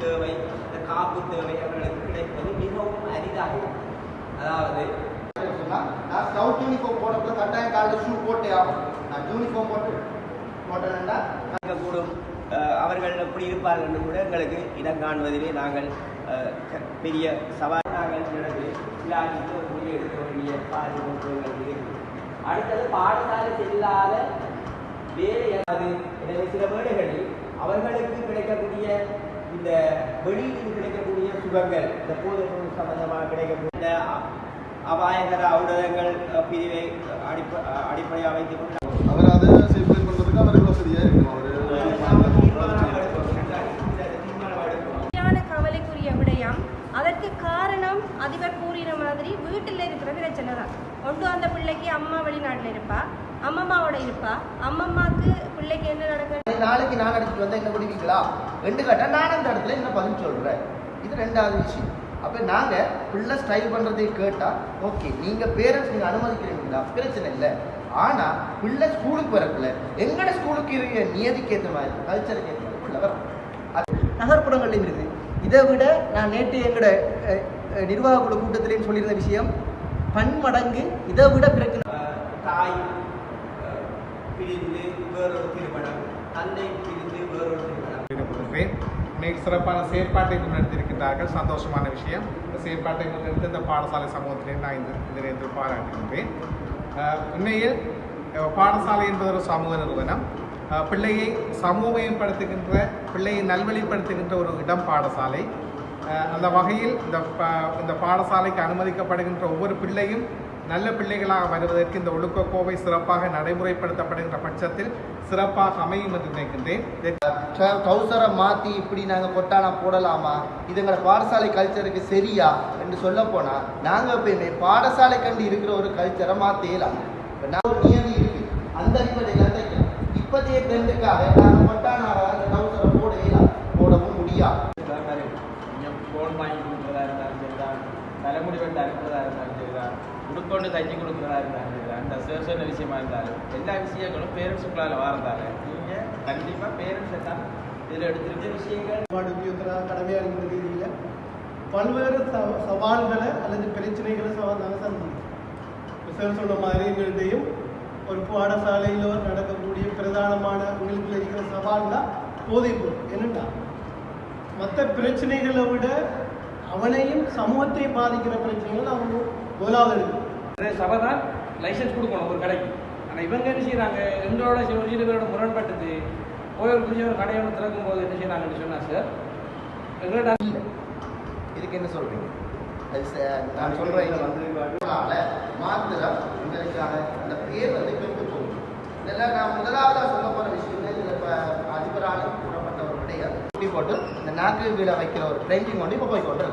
தேவை, இந்த காப்பு தேவை அவர்களுக்கு கிடைப்பது மிகவும் அரிதாக. அதாவது நான் ஸ்கவுட் யூனிஃபார்ம் போடுறப்ப கட்டாயம் காலையில் ஷூ போட்டே ஆகும். நான் யூனிஃபார்ம் போட்டேன்னா கூடும் அவர்கள் எப்படி இருப்பார்கள் என்று கூட எங்களுக்கு இடம் காண்பதிலே நாங்கள் பெரிய சவால் நாங்கள் நடந்து விளையாட்டு ஒரு முடிவு எடுக்க வேண்டிய பாதுகாப்பு. அடுத்தது பாடசாலை செல்லாத வேலையாவது. எனவே சில வேலைகளில் அவர்களுக்கு கிடைக்கக்கூடிய இந்த வெளியில் கிடைக்கக்கூடிய சுகங்கள், இந்த போதைப்பொருள் சம்பந்தமாக கிடைக்கக்கூடிய இந்த அபாயகர ஊடகங்கள் பிரிவை அடிப்படையாக வைத்துக் கொண்டு அவர் அதை சேஃப்கார்ட் பண்ணுறதுக்கு அவர்கள் வசதியாக இருக்கும். கவலைக்குரிய விடயம். அதற்கு காரணம் அதிபர் கூறின மாதிரி வீட்டில் இருக்கிற பிரச்சனை தான். ஒன்று அந்த பிள்ளைக்கு அம்மா வெளிநாட்டில் இருப்பா, அம்மம்மாவோட இருப்பா, அம்மம்மாவுக்கு பிள்ளைக்கு என்ன நடக்க நாளைக்கு நான் அடிச்சுட்டு வந்தால் என்ன பண்ணுவீங்களா ரெண்டு கேட்டால் நான் அந்த இடத்துல என்ன பதில் சொல்கிறேன். இது ரெண்டாவது விஷயம். அப்போ நாங்கள் பிள்ளை ஸ்டைல் பண்ணுறதை கேட்டால் ஓகே, நீங்கள் பேரண்ட்ஸ் நீங்கள் அனுமதிக்கிறீங்களா, பிரச்சனை இல்லை. ஆனால் பிள்ளை ஸ்கூலுக்கு வரக்குள்ள எங்களோட ஸ்கூலுக்கு இருக்க நியதிக்கு ஏற்ற மாதிரி கல்ச்சருக்கு ஏற்ற மாதிரி பிள்ளை வரும். அது நகர்ப்புறங்கள்லையும் இருக்குது. இதை விட நான் நேற்று எங்களோட நிர்வாக குழு கூட்டத்திலையும் சொல்லியிருந்த விஷயம் பன்மடங்கு இதை விட பிறகு தாய் பிரிந்து வேறொரு திருமணம், தந்தை பிரிந்து வேறொரு திருமணம். இன்னைக்கு சிறப்பான செயற்பாட்டை முன்னெடுத்திருக்கின்றார்கள். சந்தோஷமான விஷயம். இந்த செயற்பாட்டை முன்னெடுத்து இந்த பாடசாலை சமூகத்திலே நான் இந்த நேரத்தில் பாராட்டுகின்றேன். உண்மையில் பாடசாலை என்பது ஒரு சமூக நிறுவனம். பிள்ளையை சமூகமயப்படுத்துகின்ற, பிள்ளையை நல்வழிப்படுத்துகின்ற ஒரு இடம் பாடசாலை. அந்த வகையில் இந்த பாடசாலைக்கு அனுமதிக்கப்படுகின்ற ஒவ்வொரு பிள்ளையும் நல்ல பிள்ளைகளாக வருவதற்கு இந்த ஒழுக்கக்கோவை சிறப்பாக நடைமுறைப்படுத்தப்படுகின்ற பட்சத்தில் சிறப்பாக அமையும் என்று நினைக்கின்றேன். ட்ரௌசரை மாற்றி இப்படி நாங்கள் கொட்டானா போடலாமா, இதுங்களை பாடசாலை கல்ச்சருக்கு சரியா என்று சொல்ல போனால் நாங்கள் எப்பயுமே பாடசாலை கண்டு இருக்கிற ஒரு கல்ச்சரை மாற்றலாம். நான் ஒரு நியதி இருக்கு, அந்த அடிப்படையில் தைக்கலாம். இப்போதைய ட்ரெண்டுக்காக நாங்கள் கொட்டானா ட்ரௌசரை போடவும் முடியாது. ஃபோன் வாங்கி கொடுக்குறதா இருந்தாலும் சரிதான், தலைமுடி வெட்ட அனுப்புறதா இருந்தாலும் சரிதான், உடுக்கொண்டு தச்சு கொடுக்குறதா இருந்தாலும் சரிதான், இந்த சேஷன விஷயமா இருந்தாலும் எல்லா விஷயங்களும் பேரண்ட்ஸுக்குள்ளால வாழ்ந்தாங்க. நீங்கள் கண்டிப்பாக பேரண்ட்ஸை தான் இதில் எடுத்துருக்க விஷயங்கள் கடமையாக இருக்கிற ரீதியில் பல்வேறு சவால்களை அல்லது பிரச்சனைகளை நாங்கள் சந்திக்கிறோம். சார் சொன்ன மாதிரி எங்கள்கிட்டையும் ஒரு பாடசாலையில் நடக்கக்கூடிய பிரதானமான உங்களுக்கு இருக்கிற சவால்னா போதைப்பொருள். என்னென்னா மற்ற பிரச்சனைகளை விட அவனையும் சமூகத்தை பாதிக்கிற பிரச்சனைகள் அவங்க முதலாவது எடுக்கும். சபை தான் லைசன்ஸ் கொடுக்கணும் ஒரு கடைக்கு. ஆனால் இவங்க என்ன செய்கிறாங்க, எங்களோட சில முரண்பட்டது போய் ஒரு புதிய ஒரு கடையை திறக்கும் போது என்ன செய்யறாங்கன்னு சொன்னா சார் எங்களோட இதுக்கு என்ன சொல்றீங்க? நான் சொல்றேன் மாத்திரம் உங்களுக்கான அந்த பேர் வந்து கெட்டு போகும். இதெல்லாம் நான் முதலாவதாக சொல்ல போற விஷயம் இதில் அதிபராலும் கூடப்பட்ட ஒரு விடைய போட்டு இந்த நாக்கு கீழே வைக்கிற ஒரு ட்ரெண்டிங் ஒன்று இப்போ போய் கொண்டு